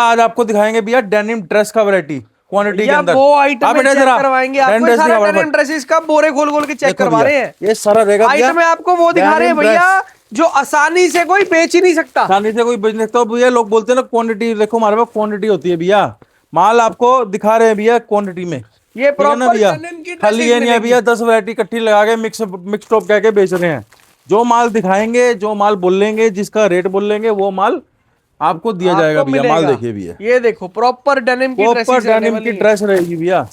आज आपको दिखाएंगे भैया डेनिम ड्रेस का वैरायटी क्वांटिटी के अंदर। वो आइटम चेक करवाएंगे आपको, सारा डेनिम ड्रेसेस का बोरे खोल खोल के चेक करवा रहे हैं। ये सारा रहेगा भैया आइटम आपको वो दिखा रहे हैं भैया जो आसानी से कोई बेच ही नहीं सकता, आसानी से कोई बेच नहीं सकता भैया। लोग बोलते हैं ना क्वांटिटी, देखो हमारे पास क्वांटिटी होती है भैया। माल आपको दिखा रहे हैं भैया क्वांटिटी में। ये प्रॉपर भैया डेनिम की खाली ये नहीं है भैया 10 वैरायटी इकट्ठी लगा के मिक्स टॉप कह के बेच रहे हैं। जो माल दिखाएंगे, जो माल बोल लेंगे, जिसका रेट बोल लेंगे, वो माल आपको दिया जाएगा भैया। माल देखिए भैया, ये देखो प्रॉपर डेनिम की ड्रेस रहेगी भैया।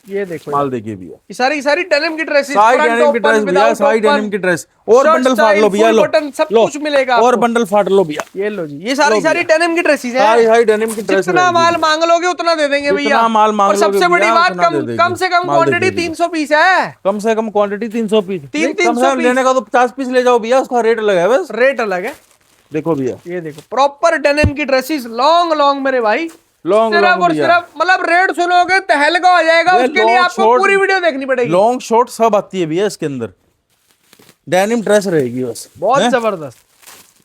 ये देखो माल देखिए भैया, सारी सारी डेनिम की ड्रेसेस, सारी डेनिम की ड्रेस भैया, सारी डेनिम की ड्रेस। और बंडल फाड़ लो भैया, लो सब कुछ मिलेगा और बंडल फाड़ लो भैया। ये लो जी, ये सारी सारी डेनिम की ड्रेसेस हैं। सारी डेनिम की ड्रेस, जितना माल मांग लोगे उतना दे देंगे भैया। माल मांग और सबसे बड़ी बात कम से कम क्वांटिटी 300 पीस है। कम से कम क्वांटिटी 300 पीस। 300 लेने का तो 50 पीस ले जाओ भैया, उसका रेट अलग है। बस रेट अलग है। देखो भैया, ये देखो प्रॉपर डेनिम की ड्रेसेस, लॉन्ग लॉन्ग मेरे भाई, लॉन्ग सिर्फ और सिर्फ मतलब रेट सुनोगे तहलका हो जाएगा। उसके लिए आपको पूरी वीडियो देखनी पड़ेगी। लॉन्ग शॉर्ट सब आती है भैया इसके अंदर। डेनिम ड्रेस रहेगी बस, बहुत जबरदस्त।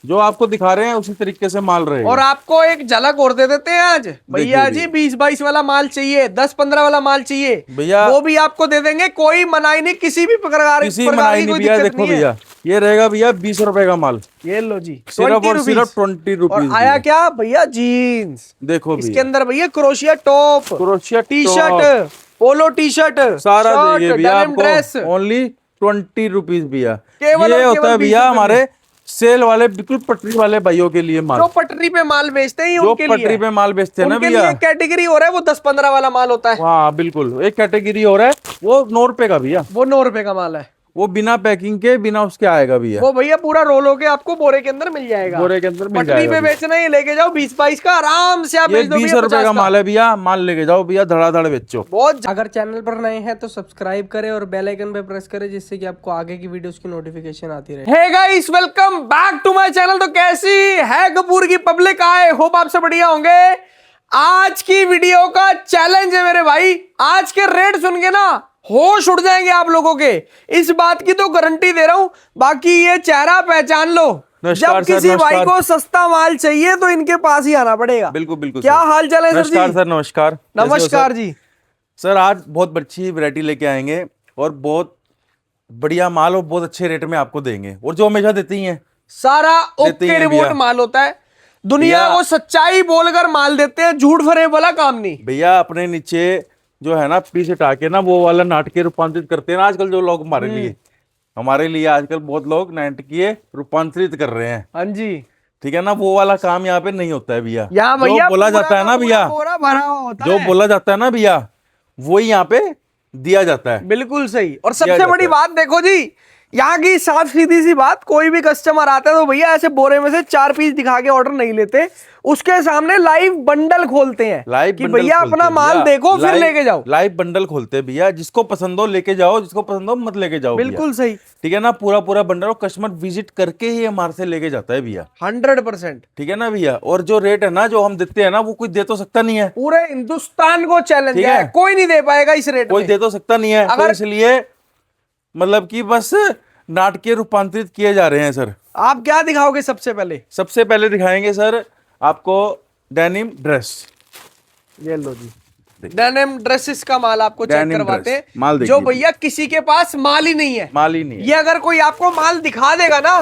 जो आपको दिखा रहे हैं उसी तरीके से माल रहेगा। और आपको एक झलक और दे देते हैं आज भैया जी, 20-22 वाला माल चाहिए, 10-15 वाला माल चाहिए भैया, वो भी आपको दे देंगे। कोई मनाही नहीं, किसी भी प्रकार की भैया। देखो भैया, ये रहेगा भैया 20 रुपए का माल। ये लो जी, सिर्फ और सिर्फ 20 रुपीज। आया क्या भैया, जीन्स देखो इसके अंदर भैया, crochet top, crochet T shirt, polo T shirt, सारा देंगे भैया आपको ओनली 20 रुपीज भैया। केवल ये होता है भैया हमारे सेल वाले, बिल्कुल पटरी वाले भाइयों के लिए माल। जो पटरी पे माल बेचते हैं, जो पटरी पे माल बेचते हैं ना भैया, कैटेगरी हो रहा है वो 10-15 वाला माल होता है। हाँ बिल्कुल, एक कैटेगरी हो रहा है वो 9 रुपए का भैया। वो 9 रुपए का माल है, वो बिना पैकिंग के, बिना उसके आएगा भैया। वो भैया पूरा रोल होके आपको बोरे के अंदर मिल जाएगा। बोरे के अंदर मिल जाएगा। पटरी पे बेचना है, लेके जाओ 20-22 का आराम से आप बेच दो। 20 रुपए का माल है भैया, माल लेके जाओ भैया, धड़ाधड़ बेचो। बहुत। अगर चैनल पर नए हैं तो सब्सक्राइब करें और बेल आइकन पे प्रेस करें, जिससे कि आपको आगे की वीडियोस की नोटिफिकेशन आती रहे। Hey guys, welcome back to my channel. तो कैसी है कपूर की पब्लिक? आए होप आप सब बढ़िया होंगे। आज की वीडियो का चैलेंज है मेरे भाई, आज के रेट सुन के ना होश उड़ जाएंगे आप लोगों के, इस बात की तो गारंटी दे रहा हूं। बाकी ये चेहरा पहचान लो, जब किसी भाई को सस्ता माल चाहिए तो इनके पास ही आना पड़ेगा। बिल्कुल बिल्कुल। क्या हाल चाल है सर जी? सर नमस्कार। नमस्कार जी। सर आज बहुत अच्छी वैरायटी लेके आएंगे और बहुत बढ़िया माल और बहुत अच्छे रेट में आपको देंगे, और जो हमेशा देती हैं सारा ओके रिपोर्ट माल होता है। दुनिया को सच्चाई बोलकर माल देते हैं, झूठ फरेब वाला काम नहीं भैया। अपने नीचे जो है ना पीस हटा के ना वो वाला नाटकीय रूपांतरित करते हैं ना आजकल जो लोग, हमारे लिए आजकल बहुत लोग नाटकीय रूपांतरित कर रहे हैं। हाँ जी, ठीक है ना, वो वाला काम यहाँ पे नहीं होता है भैया। यहाँ भैया बोला जाता है ना भैया, जो बोला जाता है ना भैया, वही यहाँ पे दिया जाता है। बिल्कुल सही। और सबसे बड़ी बात देखो जी, यहाँ की साफ सीधी सी बात, कोई भी कस्टमर आता है तो भैया ऐसे बोरे में से 4 पीस दिखा के ऑर्डर नहीं लेते, उसके सामने लाइव बंडल खोलते हैं। लाइव कि भैया अपना माल देखो फिर लेके जाओ। लाइव बंडल खोलते हैं भैया, जिसको पसंद हो लेके जाओ, जिसको पसंद हो मत लेके जाओ। बिल्कुल सही, ठीक है ना, पूरा बंडल और कस्टमर विजिट करके ही हमारे से लेके जाता है भैया, 100%। ठीक है ना भैया। और जो रेट है ना जो हम देते हैं ना, वो कोई दे तो सकता नहीं है। पूरे हिंदुस्तान को चैलेंज है, कोई नहीं दे पाएगा इस रेट, कोई दे तो सकता नहीं है। तो इसलिए मतलब कि बस नाटकीय रूपांतरित किए जा रहे हैं। सर आप क्या दिखाओगे सबसे पहले? सबसे पहले दिखाएंगे सर आपको डेनिम ड्रेस। ये लो जी, डेनिम ड्रेसेस का माल आपको चेक करवाते हैं, जो भैया किसी के पास माल ही नहीं है। माल ही नहीं है। ये अगर कोई आपको माल दिखा देगा ना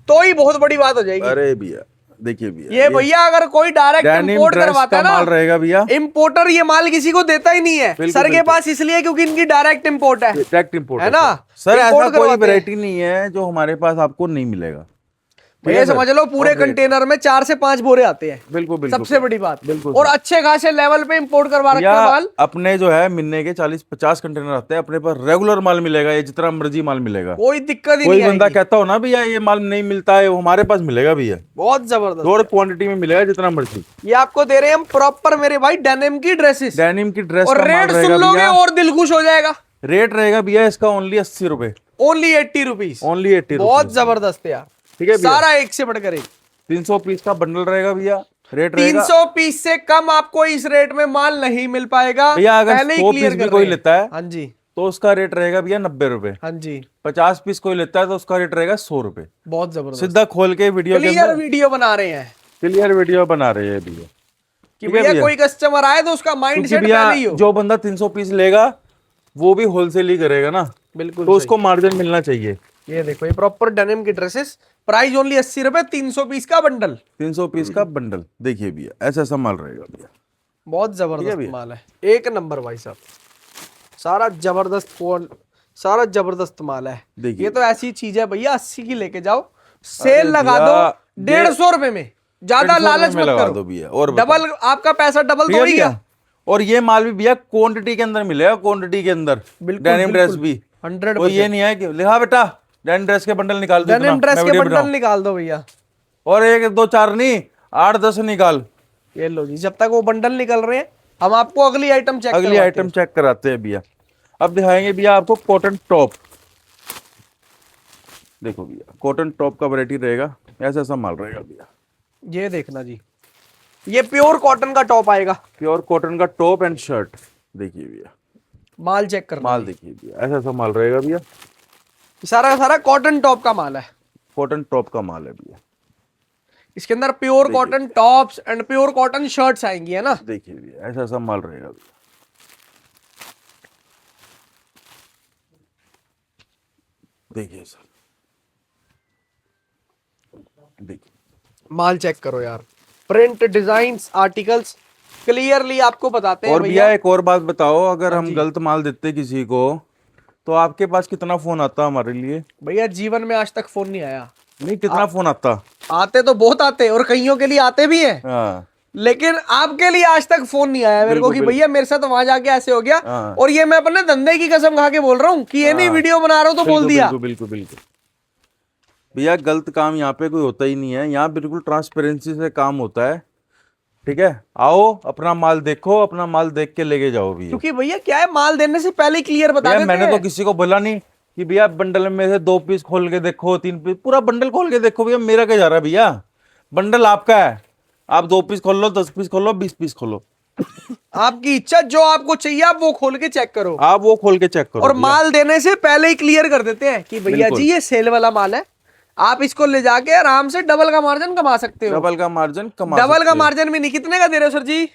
तो ही बहुत बड़ी बात हो जाएगी। अरे भैया देखिए भैया, ये भैया अगर कोई डायरेक्ट इंपोर्ट करवाता है ना, माल रहेगा भैया। इंपोर्टर ये माल किसी को देता ही नहीं है सर के पास, इसलिए क्योंकि इनकी डायरेक्ट इंपोर्ट है। डायरेक्ट इंपोर्ट है ना सर, ऐसा कोई वैरायटी नहीं है जो हमारे पास आपको नहीं मिलेगा। ये समझ लो पूरे कंटेनर में 4 से 5 बोरे आते हैं। बिल्कुल बिल्कुल, सबसे बड़ी बात। बिल्कुल। और अच्छे खासे लेवल पे इंपोर्ट करवा रखा है माल। अपने जो है महीने के 40-50 कंटेनर आते हैं, अपने पास रेगुलर माल मिलेगा, ये जितना मर्जी माल मिलेगा, कोई दिक्कत ही नहीं। कोई बंदा कहता हो ना भैया ये माल नहीं मिलता है, वो हमारे पास मिलेगा भैया, बहुत जबरदस्त और क्वांटिटी में मिलेगा जितना मर्जी। ये आपको दे रहे हैं हम प्रॉपर मेरे भाई डेनिम की ड्रेसेस, डेनिम की ड्रेस, और रेट सुन लोगे और दिल खुश हो जाएगा। रेट रहेगा भैया इसका ओनली 80 रुपए, ओनली 80 रुपीज, ओनली 80। बहुत जबरदस्त यार, ठीक है, सारा एक से बढ़कर एक। 300 पीस का बंडल रहेगा भैया, रेट 300 पीस से कम आपको इस रेट में माल नहीं मिल पाएगा भैया। अगर 100 पीस भी कोई लेता है, हाँ जी, तो उसका रेट रहेगा भैया 90 रुपए। हाँ जी। 50 पीस कोई लेता है तो उसका रेट रहेगा 100 रुपए। बहुत जबरदस्त, सीधा खोल के वीडियो क्लियर वीडियो बना रहे हैं, क्लियर वीडियो बना रहे हैं भैया। कि भैया कोई कस्टमर आए तो उसका माइंड सेट पहले ही हो। जो बंदा 300 पीस लेगा वो भी होलसेल ही करेगा ना, बिल्कुल तो उसको मार्जिन मिलना चाहिए। ये देखो ये प्रॉपर डेनिम की ड्रेसेस, प्राइस ओनली 80 रुपए, 300 पीस का बंडल। 300 पीस का बंडल देखिए भैया, ऐसा ऐसा माल रहेगा भैया, बहुत जबरदस्त माल है, एक नंबर भाई साहब, सारा जबरदस्त माल है। ये तो ऐसी चीज है भैया 80 की लेके जाओ, सेल लगा दो 150 रुपए में, ज्यादा लालच मत करो भैया, और डबल आपका पैसा डबल तो हो ही गया। और ये माल भी भैया क्वांटिटी के अंदर मिलेगा, क्वांटिटी के अंदर। डेनिम ड्रेस भी 100%। तो ये नहीं है कि लिखा बेटा डेनिम ड्रेस के बंडल निकाल दो, डेनिम ड्रेस के बंडल निकाल दो भैया, और 1 2 4 नहीं 8 10 निकाल। ये लो जी, जब तक वो बंडल निकल रहे हैं हम आपको अगली आइटम चेक कराते हैं भैया। अब दिखाएंगे भैया आपको कॉटन टॉप। देखो भैया कॉटन टॉप का वैरायटी रहेगा, ऐसा ऐसा माल रहेगा भैया। ये देखना जी, ये प्योर कॉटन का टॉप आएगा, प्योर कॉटन का टॉप एंड शर्ट। देखिए भैया माल चेक करना, माल देखिए भैया, ऐसा ऐसा माल रहेगा भैया, सारा सारा कॉटन टॉप का माल है, कॉटन टॉप का माल है भैया। इसके अंदर pure cotton tops and pure cotton shirts आएंगी, है ना। देखिए भैया ऐसा ऐसा माल रहेगा भैया। देखिए सर, देखिए माल चेक करो यार, प्रिंट डिजाइन्स आर्टिकल्स क्लियरली आपको बताते हैं। और भैया एक और बात बताओ, अगर हाँ हम गलत माल देते किसी को तो आपके पास कितना फोन आता हमारे लिए? भैया जीवन में आज तक फोन नहीं आया। नहीं, कितना फोन आता? आते तो बहुत आते और कईयों के लिए आते भी हैं, हाँ। लेकिन आपके लिए आज तक फोन नहीं आया मेरे को कि भैया मेरे साथ वहां जाके ऐसे हो गया। हाँ। और ये मैं अपने धंधे की कसम खा के बोल रहा हूँ कि ये नहीं वीडियो बना रहा हूँ तो बोल दिया। बिल्कुल बिल्कुल बिल्कुल भैया, गलत काम यहाँ पे कोई होता ही नहीं है, यहाँ बिल्कुल ट्रांसपेरेंसी से काम होता है। ठीक है, आओ अपना माल देखो, अपना माल देख के लेके जाओ भैया। क्योंकि भैया क्या है, माल देने से पहले क्लियर बता देते मैंने हैं। तो किसी को बोला नहीं कि भैया बंडल में से 2 पीस खोल के देखो, 3 पीस, पूरा बंडल खोल के देखो। भैया मेरा क्या जा रहा है भैया, बंडल आपका है, आप 2 पीस खोल लो, 10 पीस खोलो, 20 पीस खोलो, आपकी इच्छा, जो आपको चाहिए आप वो खोल के चेक करो, आप वो खोल के चेक करो। और माल देने से पहले ही क्लियर कर देते हैं कि भैया जी ये सेल वाला माल है, आप इसको ले जाके आराम से डबल का मार्जिन कमा सकते हो। डबल का मार्जिन डबल का मार्जिन भी नहीं, कितने का दे रहे हो सर जी?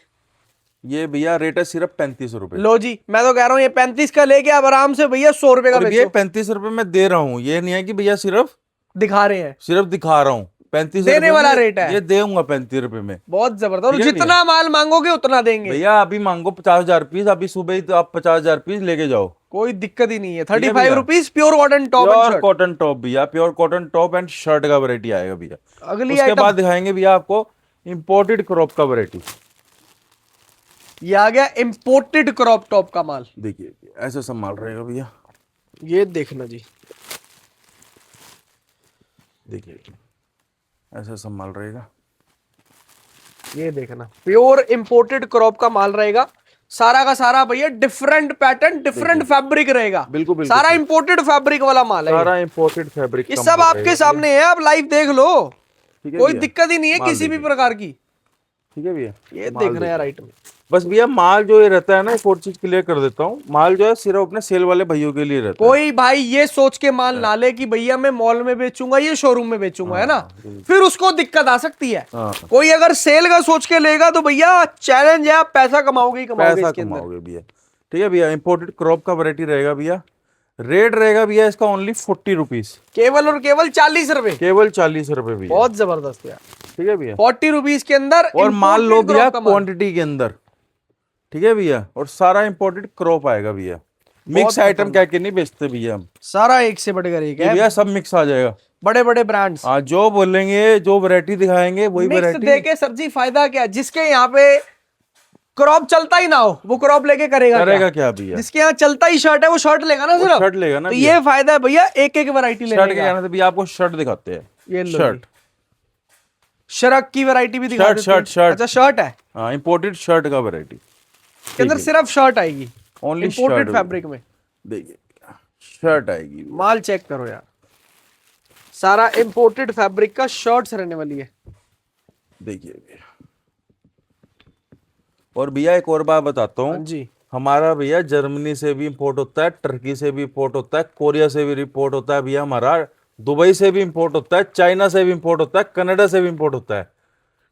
ये भैया रेट है सिर्फ 35 रुपए। लो जी, मैं तो कह रहा हूँ ये 35 का लेके आप आराम से भैया 100 रुपए का बेचो। ये 35 रुपए में दे रहा हूँ, ये नहीं है कि भैया सिर्फ दिखा रहे हैं, सिर्फ दिखा रहा हूँ। 35 देने वाला रेट है, ये दूंगा 35 रुपए में। बहुत जबरदस्त, और जितना माल मांगोगे उतना देंगे भैया। अभी मांगो 50,000 पीस, अभी सुबह ही तो आप 50,000 पीस लेके जाओ, कोई दिक्कत ही नहीं है। 35 rupees pure cotton top and shirt. Cotton top भैया, pure cotton top and shirt का वैरायटी आएगा भैया। अगली उसके बाद दिखाएंगे भैया आपको इंपोर्टेड क्रॉप का वैरायटी। ये आ गया इंपोर्टेड क्रॉप टॉप का माल। देखिए ऐसा सब माल रहेगा भैया, ये देखना जी, देखिए ऐसा सब माल रहेगा। ये देखना प्योर इंपोर्टेड क्रॉप का माल रहेगा, सारा का सारा भैया डिफरेंट पैटर्न, डिफरेंट फैब्रिक रहेगा। बिल्कुल सारा इंपोर्टेड फैब्रिक वाला माल है, सारा इंपोर्टेड फैब्रिक। ये सब आपके सामने है, आप लाइव देख लो, कोई दिक्कत ही नहीं है किसी भी प्रकार की। ठीक है भैया, ये देखना यार आइटम, बस भैया माल जो ये रहता है ना, एक और चीज क्लियर कर देता हूँ, माल जो है सिर्फ अपने सेल वाले भाइयों के लिए रहता है। कोई भाई ये सोच के माल ना ले कि भैया मैं मॉल में बेचूंगा, ये शोरूम में बेचूंगा, है ना, फिर उसको दिक्कत आ सकती है। कोई अगर सेल का सोच के लेगा तो भैया चैलेंज है, आप पैसा कमाओगे ही कमाओगे, पैसा कमाओगे भैया। ठीक है भैया, इंपोर्टेड क्रॉप का वैरायटी रहेगा भैया। रेट रहेगा भैया इसका ओनली 40 रुपीज, केवल और केवल 40 रुपए, केवल 40 रुपए भैया। बहुत जबरदस्त यार। ठीक है भैया, 40 रुपीज के अंदर, और मान लो भैया क्वांटिटी के अंदर। ठीक है भैया, और सारा इंपोर्टेड क्रॉप आएगा भैया। मिक्स आइटम क्या के नहीं बेचते भैया हम, सारा एक से बढ़कर एक है भैया, सब मिक्स आ जाएगा, बड़े बड़े ब्रांड्स। हाँ, जो बोलेंगे, जो वैरायटी दिखाएंगे वही वैरायटी देके सर जी फायदा क्या, जिसके यहाँ पे क्रॉप चलता ही ना हो वो क्रॉप लेके करेगा क्या भैया? जिसके यहाँ चलता ही शर्ट है वो शर्ट लेगा ना, सिर्फ शर्ट लेगा ना। तो ये फायदा है भैया, एक एक वैरायटी लेने शर्ट के कहने से भैया आपको शर्ट दिखाते हैं। ये शर्ट, शर्ट की वैरायटी भी दिखा देते हैं। शर्ट, अच्छा शर्ट है, हाँ, इंपोर्टेड शर्ट का वैरायटी के अंदर सिर्फ शर्ट आएगी, ओनली इंपोर्टेड फैब्रिक में। देखिए शर्ट आएगी, माल चेक करो यार, सारा इंपोर्टेड फैब्रिक का शर्ट्स रहने वाली है। देखिए भैया, और भैया एक और बात बताता हूँ जी, हमारा भैया जर्मनी से भी इंपोर्ट होता है, टर्की से भी इंपोर्ट होता है, कोरिया से भी इंपोर्ट होता है भैया, हमारा दुबई से भी इंपोर्ट होता है, चाइना से भी इंपोर्ट होता है, कनाडा से भी इंपोर्ट होता है।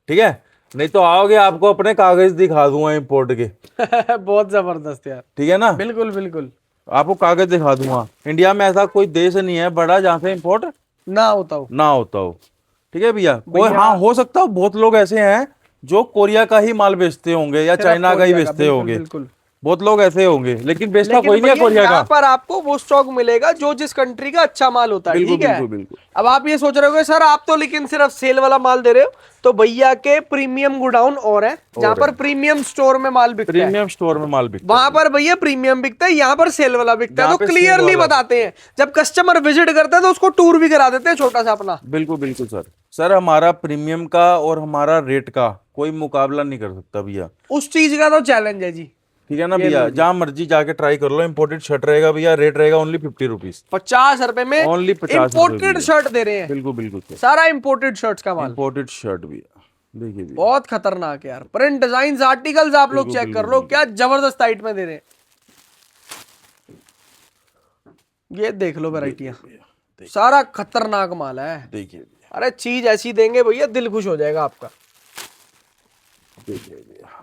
ठीक है, नहीं तो आओगे आपको अपने कागज दिखा दूंगा इंपोर्ट के। बहुत जबरदस्त यार। ठीक है ना, बिल्कुल बिल्कुल। आपको कागज दिखा दूंगा। इंडिया में ऐसा कोई देश नहीं है बड़ा जहाँ से इंपोर्ट ना होता हो। ना होता हो। ठीक है भैया, कोई भैया- हाँ हो सकता हो, बहुत लोग ऐसे हैं जो कोरिया का ही माल बेचते होंगे या सिर्फ चाइना का ही कोरिया का, बेचते बिल्कुल, होंगे, बिल्कुल। बहुत लोग ऐसे होंगे, लेकिन बेचता लेकिन कोई नहीं है भैया कोरिया यहाँ का। पर आपको वो स्टॉक मिलेगा जो जिस कंट्री का अच्छा माल होता है। बिल्कुल ठीक है। बिल्कुल बिल्कुल। अब आप ये सोच रहे हो सर आप तो लेकिन सिर्फ सेल वाला माल दे रहे हो, तो भैया के प्रीमियम गोडाउन और है जहाँ पर प्रीमियम स्टोर में माल बिकता है। प्रीमियम स्टोर में माल बिकता वहां पर भैया प्रीमियम बिकता है, यहाँ पर सेल वाला बिकता है। यहाँ तो पे सेल क्लियरली वाला बताते हैं, जब कस्टमर विजिट करता है तो उसको टूर भी करा देते हैं छोटा सा अपना। है। बिल्कुल बिल्कुल सर। सर हमारा प्रीमियम का और हमारा रेट का कोई मुकाबला नहीं कर सकता भैया। उस चीज का तो चैलेंज है जी। ठीक है ना भैया, जहाँ मर्जी जाके ट्राई कर लो। इंपोर्टेड शर्ट रहेगा भैया, रेट रहेगा ओनली 50 रुपीज। 50 रुपए में ओनली 50 इम्पोर्टेड शर्ट दे रहे हैं। बिल्कुल बिल्कुल सर। सारा इम्पोर्टेड शर्ट्स का माल। इंपोर्टेड शर्ट भैया, देखिए भैया, बहुत खतरनाक है यार। प्रिंट डिजाइन आर्टिकल्स आप लोग चेक कर लो, क्या जबरदस्त हाइट में दे रहे हैं। ये देख लो वैरायटियां, सारा खतरनाक माल है। देखिए भैया, अरे चीज ऐसी देंगे भैया, दिल खुश हो जाएगा आपका। देखिए भैया,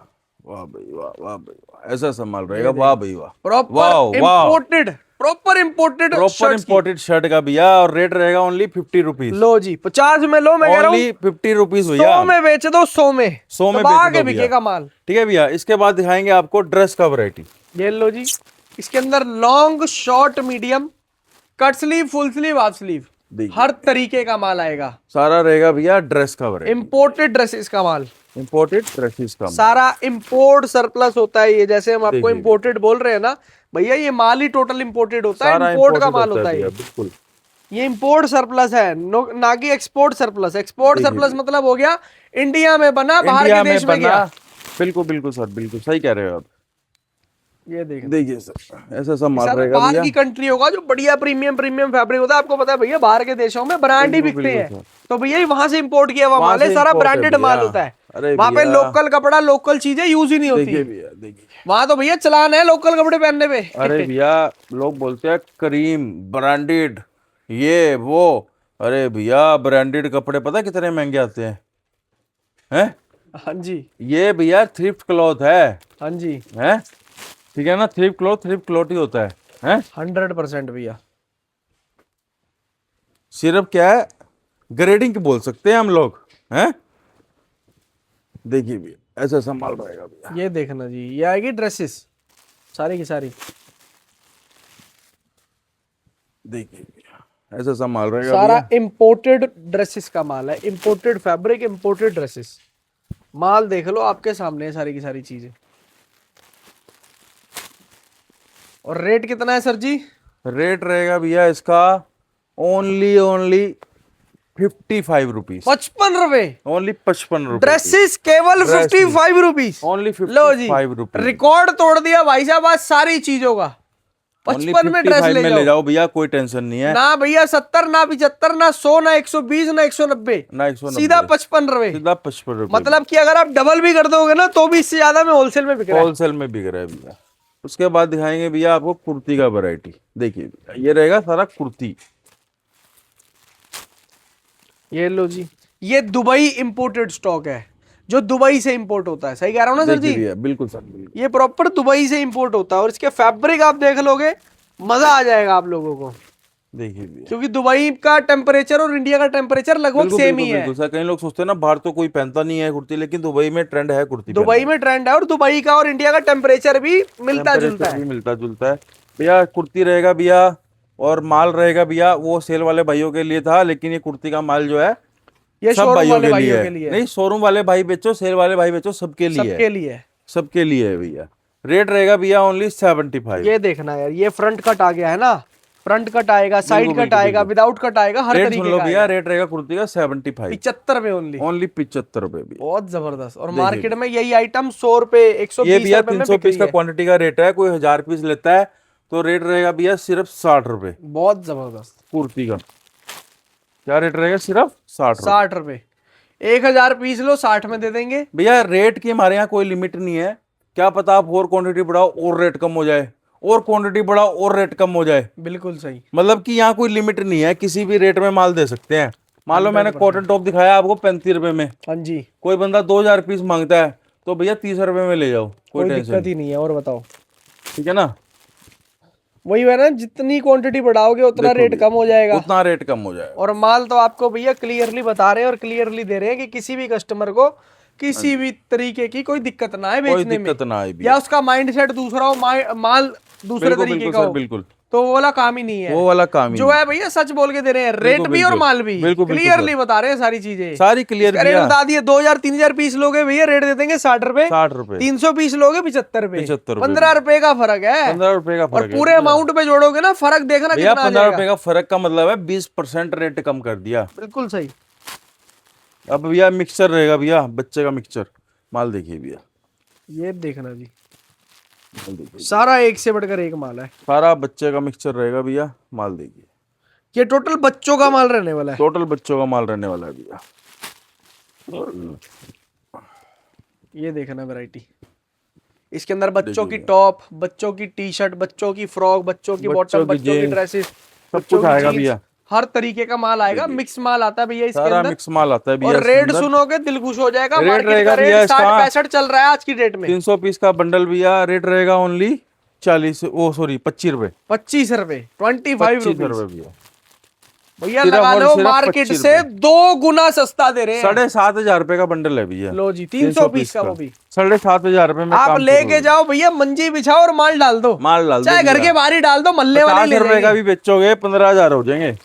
वाह भाई वाह, वाह भाई वाह, ऐसा संभाल रहेगा, वाह भाई वाह। प्रॉपर वाह वाह, imported, proper imported proper imported shirt का भैया, और रेट रहेगा ओनली 50 रुपीज। लो जी 50 में लो, मैं कह रहा हूँ ओनली 50 रुपीज 100 भैया। में बेच दो, 100 में 100 में दबा बेच के दो भैया। बिकेगा माल। ठीक है भैया, इसके बाद दिखाएंगे आपको ड्रेस का वैरायटी। ये लो जी, इसके अंदर long, short, medium, cut sleeve, full sleeve, half sleeve, देखिए। हर तरीके का माल आएगा। सारा रहेगा भैया ड्रेस का वैरायटी, इम्पोर्टेड ड्रेसेस का माल, इंपोर्टेड ड्रेसेस का। सारा इम्पोर्ट सरप्लस होता है। ये जैसे हम आपको देखिए। इम्पोर्टेड बोल रहे हैं ना भैया, ये माल ही टोटल इम्पोर्टेड होता है, सारा इम्पोर्ट का imported माल होता है भैया, ये। बिल्कुल। ये इम्पोर्ट सरप्लस है, ना कि एक्सपोर्ट सरप्लस। एक्सपोर्ट देखिए। सरप्लस मतलब हो गया इंडिया में बना, बाहर इंडिया के देश में बना। गया। बिल्कुल बिल्कुल सर, बिल्कुल सही कह रहे हो आप। ये देखिए देखिए सर, ऐसा सब माल सर, रहेगा बाहर भैया। की कंट्री होगा जो बढ़िया प्रीमियम फैब्रिक होता है। आपको पता है भैया, बाहर के देशों में ब्रांड ही बिल्कुल, बिकते बिल्कुल हैं, तो भैया वहां से इंपोर्ट किया हुआ वहां माल है, से सारा import है ब्रांडेड भैया। माल होता है। अरे वहां पे भैया। लोकल कपड़ा, लोकल चीजें यूज ही नहीं होती। देखिए भैया, देखिए। वहां तो भैया चलान है लोकल कपड़े पहनने पे। अरे भैया, लोग बोलते हैं करीम ब्रांडेड, ये वो। अरे भैया, ब्रांडेड कपड़े पता कितने महंगे आते हैं? हैं? हाँ जी, ये भैया थ्रिफ्ट क्लॉथ है। हाँ जी, हैं? ठीक है ना, थ्रिफ्ट क्लॉथ ही होता है। हैं? 100% भैया। सिर्फ क्या है, ग्रेडिंग बोल सकते हैं हम लोग। हैं? देखिए भैया, ऐसा संभाल रहेगा भैया। ये देखना जी, ये आएगी ड्रेसेस सारी की सारी। देखिए भैया, ऐसा संभाल रहेगा सारा भैया। इंपोर्टेड ड्रेसेस का माल है, इंपोर्टेड फैब्रिक, इंपोर्टेड ड्रेसेस। माल देख लो, आपके सामने है सारी की सारी चीजें। और रेट कितना है सर जी? रेट रहेगा भैया इसका ओनली 55 रुपीज। 55 रुपए। ओनली 55 रुपए। ड्रेसेस केवल Dresses। 55 रुपीज। ओनली लो जी, 55 रुपीज। रिकॉर्ड तोड़ दिया भाई साहब आज सारी चीजों का। ओनली 55 में ड्रेस 55 में ले ले जाओ जाओ भैया, कोई टेंशन नहीं है। ना भैया 70, ना 75, ना 100, ना 120, ना 190, ना 190, सीधा 55 रुपए। सीधा 55 रुपए। मतलब कि अगर आप डबल भी कर दोगे ना तो भी इससे ज्यादा में होलसेल में बिक रहा है। होलसेल में बिक रहा है भैया। उसके बाद दिखाएंगे भैया आपको कुर्ती का वैरायटी। देखिए भैया, ये रहेगा सारा कुर्ती। ये लो जी, ये दुबई इंपोर्टेड स्टॉक है, जो दुबई से इंपोर्ट होता है। सही कह रहा हूँ ना सर देखिए जी? भैया, बिल्कुल सर, बिल्कुल। ये प्रॉपर दुबई से इंपोर्ट होता है, और इसके फैब्रिक आप देख लोगे, मजा आ जाएगा आप लोगों को। देखिए भैया, क्योंकि दुबई का टेम्परेचर और इंडिया का टेम्परेचर लगभग बिल्कुल सेम ही बिल्कुल है। बिल्कुल सर। कई लोग सोचते हैं ना बाहर तो कोई पहनता नहीं है कुर्ती, लेकिन दुबई में ट्रेंड है कुर्ती दुबई में ट्रेंड है, और दुबई का और इंडिया का टेम्परेचर भी मिलता जुलता है। मिलता जुलता है भैया। कुर्ती रहेगा भैया, और माल रहेगा भैया, वो सेल वाले भाइयों के लिए था, लेकिन ये कुर्ती का माल जो है ये सब शोरूम भाइयों वाले के भाइयों लिए के लिए है। है। नहीं, शोरूम वाले भाई बेचो, सेल वाले भाई बेचो, सबके लिए सबके है। लिए है। सबके लिए है भैया। रेट रहेगा भैया ओनली 75। ये देखना यार, ये फ्रंट कट आ गया है ना, फ्रंट कट आएगा, साइड बिल्कुल, कट आएगा, विदाउट कट आएगा, हर रेट तरीके सुन लो का भैया, आएगा। रेट रहेगा कुर्ती का 75। 75 में ओनली। ओनली 75 रुपए भैया। बहुत जबरदस्त। और देखिए मार्केट में यही आइटम 100 रुपए, ये 120 भैया रुपए में 300 बिक रही पीस का है। क्वांटिटी का रेट है, कोई 1000 पीस लेता है तो रेट रहेगा भैया सिर्फ 60 रुपए बहुत जबरदस्त। कुर्ती का। क्या रेट रहेगा? सिर्फ 60 रुपए। 60 रुपए, 1000 पीस लो 60 में दे देंगे भैया। रेट की हमारे यहाँ कोई लिमिट नहीं है, क्या पता आप और क्वांटिटी बढ़ाओ और रेट कम हो जाए, और क्वांटिटी बढ़ाओ और रेट कम हो जाए। बिल्कुल सही। मतलब कि यहाँ कोई लिमिट नहीं है, किसी भी रेट में माल दे सकते हैं। मान लो मैंने कॉटन टॉप दिखाया आपको 35 रुपए में, हाँ जी, कोई बंदा 2000 पीस मांगता है तो भैया 30 रुपए में ले जाओ, कोई कोई टेंशन दिक्कत ही नहीं है। और बताओ, ठीक है ना। वही है ना, जितनी क्वांटिटी बढ़ाओगे उतना देखो रेट भैया, कम हो जाएगा। उतना रेट कम हो जाएगा। और माल तो आपको भैया क्लियरली बता रहे हैं और क्लियरली दे रहे हैं कि किसी भी कस्टमर को किसी भी तरीके की कोई दिक्कत ना है कोई बेचने में, दिक्कत ना आए भैया, या उसका माइंड सेट दूसरा हो, माल दूसरे बिल्कुल तरीके बिल्कुल का सर, हो, बिल्कुल तो वो वाला काम ही नहीं है। वो वाला काम ही जो नहीं। है भैया सच बोल के दे रहे हैं, रेट बिल्कुल, भी और बिल्कुल, माल भी बिल्कुल, बिल्कुल क्लियरली सर। बता रहे हैं सारी चीजें, सारी क्लियर इसका रेट भैया। बता दिए। 2000-3000 पीस लोगे भैया रेट दे देंगे 60 रुपए, 60 रुपए, 300 पीस लोगे 75 रुपए, 75 रुपए 15 रुपए का फर्क है। 15 रुपए का और फर्क है पूरे भैया। अमाउंट पे जोड़ोगे ना, फर्क देखना भैया कितना आ 15 रुपए जाएगा। का फर्क का मतलब है 20% रेट कम कर दिया। बिल्कुल सही। अब भैया मिक्सचर रहेगा भैया, बच्चे का मिक्सचर, माल देखिए भैया, ये देखना जी, माल देखिए। सारा एक से बढ़कर एक माल है। सारा बच्चे का मिक्सचर रहेगा भैया, माल देखिए। ये टोटल बच्चों का माल रहने वाला है। टोटल बच्चों का माल रहने वाला है भैया। ये देखना वैरायटी, इसके अंदर बच्चों की देखिए। टॉप, बच्चों की टी शर्ट, बच्चों की फ्रॉक, बच्चों की बॉटम, बच्चों की बच्चों की जीन्स, ड्रेसेस, सब बच्चों कुछ की आएगा जीन्स, भैया। हर तरीके का माल आएगा। मिक्स माल आता है भैया इसके सारा अंदर। मिक्स माल आता है भैया और इसके रेट अंदर। सुनोगे दिल खुश हो जाएगा। रेट मार्केट रहेगा का भैया रेट इसका 60-65 चल रहा है आज की डेट में। 300 पीस का बंडल भैया, रेट रहेगा ओनली 40, ओ सॉरी 25 रुपए, 25 रुपए, 25 25 रुपीज रुपए भैया। भैया सिर्फ लगा और लो, सिर्फ मार्केट 25 से 2 गुना सस्ता दे रहे हैं। 7,500 का बंडल है भैया। लो जी, 300 पीस का वो भी 7,500 में आप काम लेके शुरू जाओ भैया, मंजी बिछाओ और माल डाल दो। माल डाल दो चाहे घर भैया। के बाहर ही डाल दो, मल्ले वाले 50 ले रुपए का जाएंगे। भी बेचोगे 15,000 हो जाएंगे।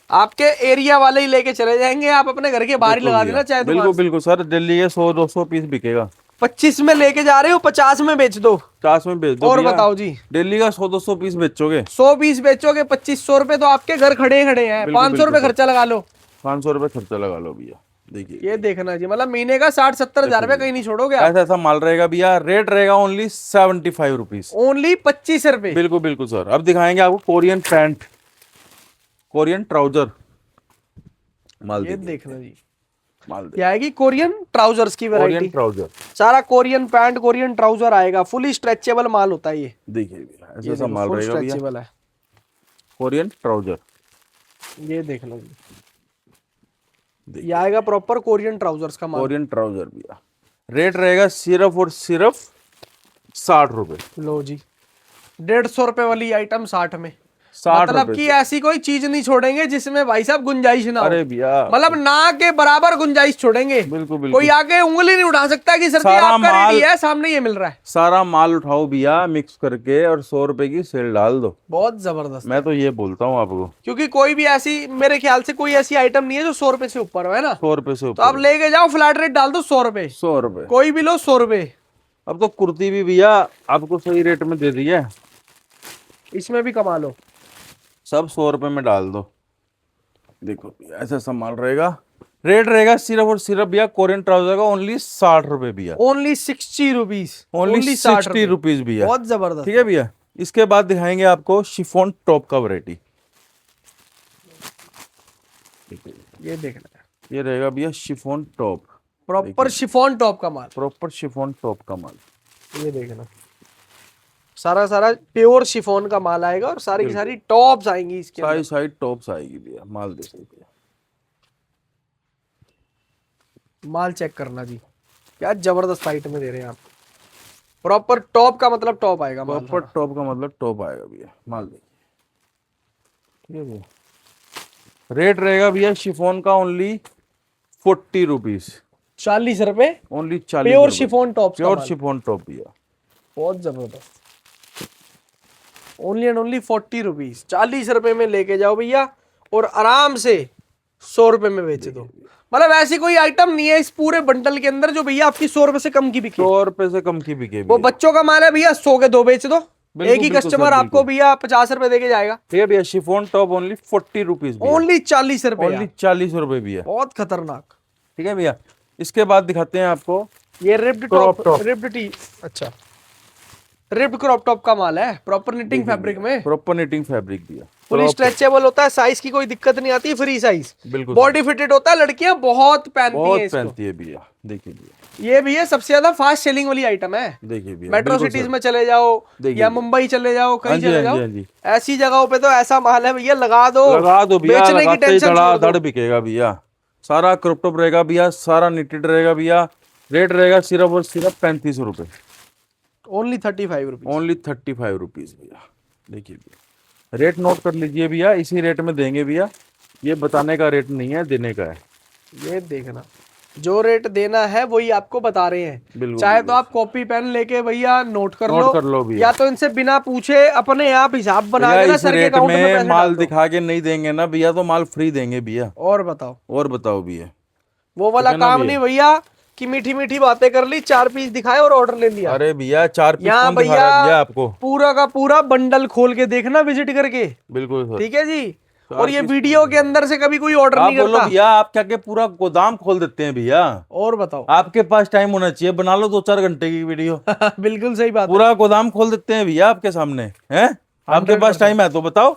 आपके एरिया वाले ही लेके चले जाएंगे, आप अपने घर के बाहर ही बिल्कुल लगा भैया, देना चाहे बिल्कुल दुकान से। बिल्कुल सर, दिल्ली के 100-200 पीस बिकेगा। 25 में लेके जा रहे हो, 50 में बेच दो। 50 में बेच दो और भैया। बताओ जी, दिल्ली का 100-200 पीस बेचोगे, 100 पीस बेचोगे, 2500 रुपए तो आपके घर खड़े खड़े हैं। बिल्कुल, 500 रुपए बिल्कुल खर्चा लगा लो। 500 रुपए खर्चा लगा लो भैया। देखिए ये देखना जी, मतलब महीने का 60-70 हजार रुपए कहीं नहीं छोड़ोगे आप। ऐसा ऐसा माल रहेगा भैया। रेट रहेगा ओनली 75 रुपीज, ओनली 25 रुपए। बिल्कुल बिल्कुल सर। अब दिखाएंगे आपको कोरियन पैंट, कोरियन ट्राउजर, माल ये देखिए, देखना जी, माल देखिए। ये आएगी कोरियन ट्राउजर्स की कोरियन वैरायटी। ट्राउजर सारा कोरियन पैंट, कोरियन ट्राउजर आएगा। फुली स्ट्रेचेबल माल होता है ये। देखिए भैया, ऐसा ये ऐसा देखो, माल फुल रहेगा भैया। स्ट्रेचेबल है। कोरियन ट्राउजर ये देख लो जी, देखिए। ये आएगा प्रॉपर कोरियन ट्राउजर्स का माल। कोरियन ट्राउजर भैया, रेट रहेगा सिर्फ और सिर्फ 60 रुपए। लो जी, 150 रुपए वाली आइटम 60 में। 60 मतलब रुपए कि से। ऐसी कोई चीज नहीं छोड़ेंगे जिसमें भाई साहब गुंजाइश ना हो। अरे भैया, मतलब ना के बराबर गुंजाइश छोड़ेंगे। बिल्कुल बिल्कुल। कोई आके उंगली नहीं उठा सकता कि सर जी सारा आपका रेट माल- ये है, सामने ये मिल रहा है। सारा माल उठाओ भैया मिक्स करके और 100 रुपए की सेल डाल दो। बहुत जबरदस्त। मैं तो ये बोलता हूँ आपको, क्योंकि कोई भी ऐसी, मेरे ख्याल से कोई ऐसी आइटम नहीं है जो 100 रुपए से ऊपर हो, है ना। 100 रुपए से तो आप ऊपर लेके जाओ, फ्लैट रेट डाल दो 100 रुपए, 100 रुपए। कोई भी लो 100 रुपए। अब तो कुर्ती भी भैया आपको सही रेट में दे दी है, इसमें भी कमा लो। सब 100 रुपए में डाल दो। देखो भैया, ऐसा ऐसा माल रहेगा। रेट रहेगा सिर्फ और सिर्फ भैया कोरियन ट्राउजर का ओनली 60 रुपए भैया, ओनली 60 रुपीज, ओनली 60 रुपीज भैया। बहुत जबरदस्त। ठीक है भैया। इसके बाद दिखाएंगे आपको शिफॉन टॉप का वैरायटी। ये देखना है, ये रहेगा भैया chiffon top, proper chiffon top का माल। प्रॉपर शिफॉन टॉप का माल। ये देखना, सारा सारा प्योर शिफॉन का माल आएगा और सारी की सारी टॉप्स आएंगी इसके अंदर। साइड साइड टॉप्स आएगी भैया, माल देखिए भैया। माल चेक करना जी, क्या जबरदस्त आइटम दे रहे हैं आप। प्रॉपर टॉप का मतलब टॉप आएगा माल। प्रॉपर टॉप का मतलब टॉप आएगा भैया, माल देखिए। ठीक है भैया। रेट रहेगा भैया शिफॉन का ओनली 40 रुपीज, 40 रुपए, only 40 pure chiffon top, pure chiffon top भैया। बहुत जबरदस्त। ओनली एंड ओनली 40 रुपीज, 40 रुपए में लेके जाओ भैया और आराम से 100 रुपए में बेच दो। मतलब ऐसी कोई आइटम नहीं है इस पूरे बंडल के अंदर जो भैया आपकी 100 रुपए से कम की बिके। 100 रुपए से कम की बिके वो भैया। बच्चों का माल है भैया, 100 के 2 बेच दो। बिल्कुल, एक ही बिल्कुल कस्टमर सर, आपको बिल्कुल। भैया 50 रुपए देके जाएगा। ठीक है भैया। Chiffon top only 40 rupees, only 40 रुपए, ओनली 40 रुपए भैया। बहुत खतरनाक। ठीक है भैया। इसके बाद दिखाते हैं आपको ये ripped Crop top, top। Ripped T, अच्छा रिप्ड क्रॉप टॉप का माल है, प्रॉपर निटिंग फैब्रिक में, प्रॉपर निटिंग फैब्रिक भैया। फुली स्ट्रेचेबल होता है, साइज की कोई दिक्कत नहीं आती, फ्री साइज, बिल्कुल बॉडी फिटेड होता है। लड़कियां बहुत पहनती हैं बहुत इसको। पहनती है भैया, देखिए भैया। ये भी है सबसे ज्यादा फास्ट सेलिंग वाली आइटम है। देखिए भैया, मेट्रो बिल्कुल सिटीज सर। में चले जाओ देखिए या भैया। मुंबई चले जाओ, हाँ कहीं जी, चले हाँ जाओ, जी, हाँ जी। ऐसी जगहों पे तो ऐसा माल है भैया, लगा लगा दो भैया, बेचने की लगाते ही टेंशन छोड़ दो। धड़ाधड़ बिकेगा भैया। सारा क्रॉप टॉप रहेगा भैया, सारा निटेड रहेगा भैया। रेट रहेगा सिर्फ और सिर्फ 35 रुपए। Only 35 rupees. ओनली 35 रुपीज भैया। देखिए भैया, रेट नोट कर लीजिए भैया, इसी रेट में देंगे भैया। ये बताने का रेट नहीं है, देने का है। ये देखना, जो रेट देना है वही आपको बता रहे हैं। बिल्कुल चाहे तो बिल्कुल। आप कॉपी पेन लेके भैया नोट कर नोट लो, कर लो भैया। या तो इनसे बिना पूछे अपने आप हिसाब बना भैया के ना इस सर के रेट अकाउंट में में पैसे डाल माल दो। दिखा के नहीं देंगे ना भैया, तो माल फ्री देंगे भैया। और बताओ, और बताओ भैया। वो वाला ठीक है ना काम भैया? नहीं भैया कि मीठी मीठी बातें कर ली, 4 पीस दिखाए और ऑर्डर ले लिया। अरे भैया 4 पीस यहाँ कौन दिखा रहा है भैया भैया आपको? पूरा का पूरा बंडल खोल के देखना विजिट करके। बिल्कुल सर। ठीक है जी। 4 और ये पीस वीडियो के अंदर से कभी कोई ऑर्डर आप नहीं बोलो करता। भैया, आप क्या के पूरा गोदाम खोल देते हैं भैया? और बताओ। आपके पास टाइम होना चाहिए, बना लो 2-4 घंटे की वीडियो। बिल्कुल सही बात है। पूरा गोदाम खोल देते हैं भैया आपके सामने हैं। आपके पास 100%। टाइम है तो बताओ,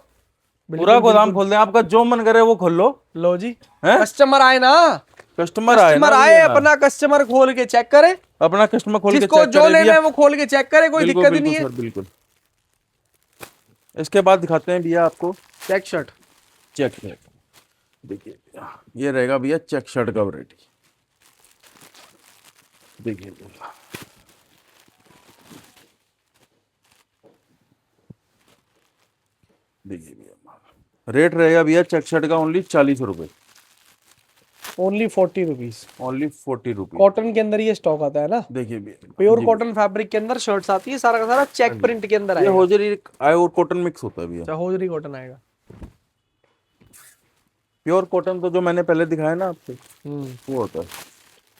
पूरा गोदाम खोल दें, आपका जो मन करे वो खोल लो। लो जी, हैं? कस्टमर आए ना, कस्टमर आए ना कस्टमर आए भैया। अपना कस्टमर खोल के चेक करे, अपना कस्टमर खोल के जिसको चेक जो करे लेना भैया। है वो खोल के चेक करे, कोई बिल्कुल दिक्कत ही बिल्कुल नहीं है। सर, बिल्कुल। इसके बाद दिखाते हैं भैया आपको चेक शर्ट। Check shirt. देखिए भैया, ये रहेगा भैया चेक शर्ट का वैरायटी। देखिए भैया, देखिए भैया, रेट रहेगा भैया चेक शर्ट का ओनली 40 रुपए। Only 40 rupees. Only 40 rupees. Cotton के अंदर ये स्टॉक आता है ना, देखिए भैया, प्योर जी कॉटन फैब्रिक के अंदर शर्ट्स आती है, सारा का सारा चेक प्रिंट के अंदर ये आएगा। होजरी और कॉटन मिक्स होता है भैया। अच्छा, होजरी कॉटन आएगा। प्योर कॉटन तो जो मैंने पहले दिखाया ना आपको, वो होता है।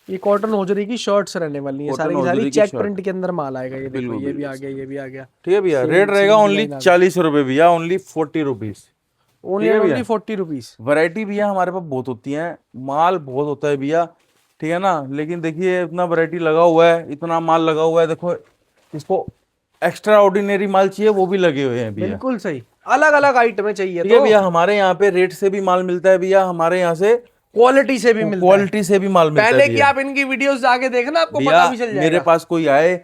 ये कॉटन होजरी की शर्ट्स रहने वाली है, कॉटन सारी की सारी होजरी की चेक शर्ट। प्रिंट के अंदर माल आएगा। ये देखो, बिल्कुल, ये भी बिल्कुल आ गया, ये भी आ गया। ठीक है भैया, सेम रेट रहेगा सेम ओनली डिजाइन आ गया। 40 रुपए भैया, ओनली 40 रुपीज। ओनली ठीक है एंड भैया। Only 40 rupees. वैरायटी भैया हमारे पास बहुत होती है, माल बहुत होता है भैया, ठीक है ना। लेकिन देखिए इतना वैरायटी लगा हुआ है, इतना माल लगा हुआ है, देखो इसको एक्स्ट्रा ऑर्डिनरी माल चाहिए वो भी लगे हुए हैं भैया। बिल्कुल सही, अलग अलग आइटमें चाहिए ठीक है तो भैया, हमारे यहाँ पे रेट से भी माल मिलता है भैया, हमारे यहाँ से क्वालिटी से भी मिलता है। क्वालिटी से भी माल मिलता है पहले की भैया। आप इनकी वीडियोस जाके देखना, आपको भैया पता भी चल मेरे जाएगा। पास कोई आए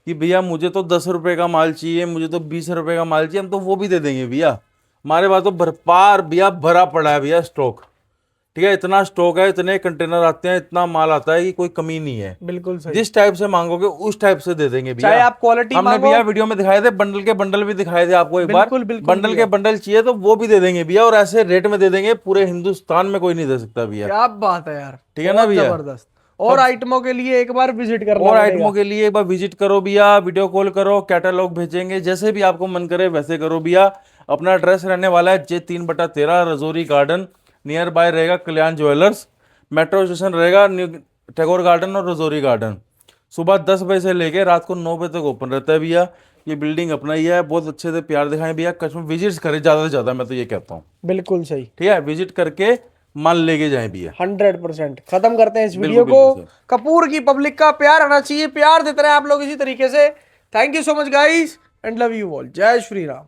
कि भैया मुझे तो 10 रुपए का माल चाहिए, मुझे तो 20 रुपए का माल चाहिए, हम तो वो भी दे देंगे भैया। हमारे पास तो भरपार भैया भरा पड़ा है भैया स्टॉक। ठीक है, इतना स्टॉक है, इतने कंटेनर आते हैं, इतना माल आता है कि कोई कमी नहीं है। बिल्कुल सही। जिस टाइप से मांगोगे उस टाइप से दे देंगे भैया। चाहे आप क्वालिटी हमने मांगो। भैया वीडियो में दिखाए थे, बंडल के बंडल भी दिखाए थे आपको एक बार। बिल्कुल, बिल्कुल बंडल भैया। के बंडल चाहिए तो वो भी दे देंगे भैया, और ऐसे रेट में दे देंगे पूरे हिंदुस्तान में कोई नहीं दे सकता भैया। क्या बात है यार, ठीक है ना बहुत भैया? जबरदस्त। और आइटमों के लिए एक बार विजिट करना और पड़ेगा। आइटमों के लिए एक बार विजिट करो भैया, वीडियो कॉल करो, कैटलॉग भेजेंगे, जैसे भी आपको मन करे वैसे करो भैया। अपना एड्रेस रहने वाला है J3/13 Rajouri garden, near by रहेगा कल्याण ज्वेलर्स। मेट्रो स्टेशन रहेगा न्यू टैगोर गार्डन और रजौरी गार्डन। सुबह 10 बजे से लेके रात को 9 बजे तक ओपन रहता है भैया। ये बिल्डिंग अपना ही है, बहुत अच्छे से प्यार दिखाएं भैया, कस्टमर विजिट करें ज़्यादा से ज़्यादा, मैं तो ये कहता हूँ। बिल्कुल सही, ठीक है, विजिट करके माल लेके जाएं भैया। 100%। खत्म करते हैं इस बिल्कुल, वीडियो को। बिल्कुल सर। कपूर की पब्लिक का प्यार आना चाहिए, प्यार देते रहे आप लोग इसी तरीके से। Thank you so much guys and love you all. जय श्री राम।